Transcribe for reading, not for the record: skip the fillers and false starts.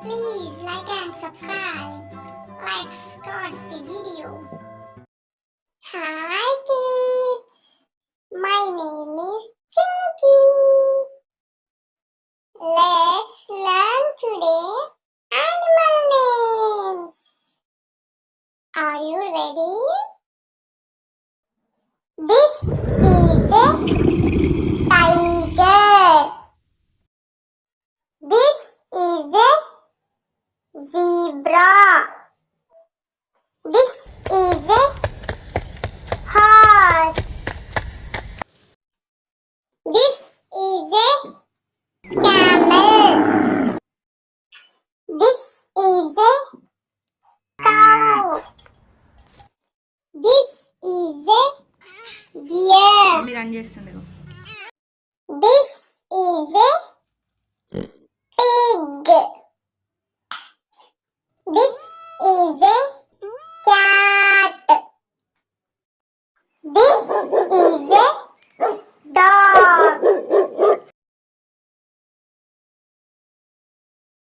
Please like and subscribe. Let's start the video. Hi kids, my name is Chinky. Let's learn today animal names. Are you ready? This is a tiger. This is a zebra. This is a horse. This is a camel. This is a cow. This is a deer. మీరు run చేస్తుంది This is a pig. This is a cat. This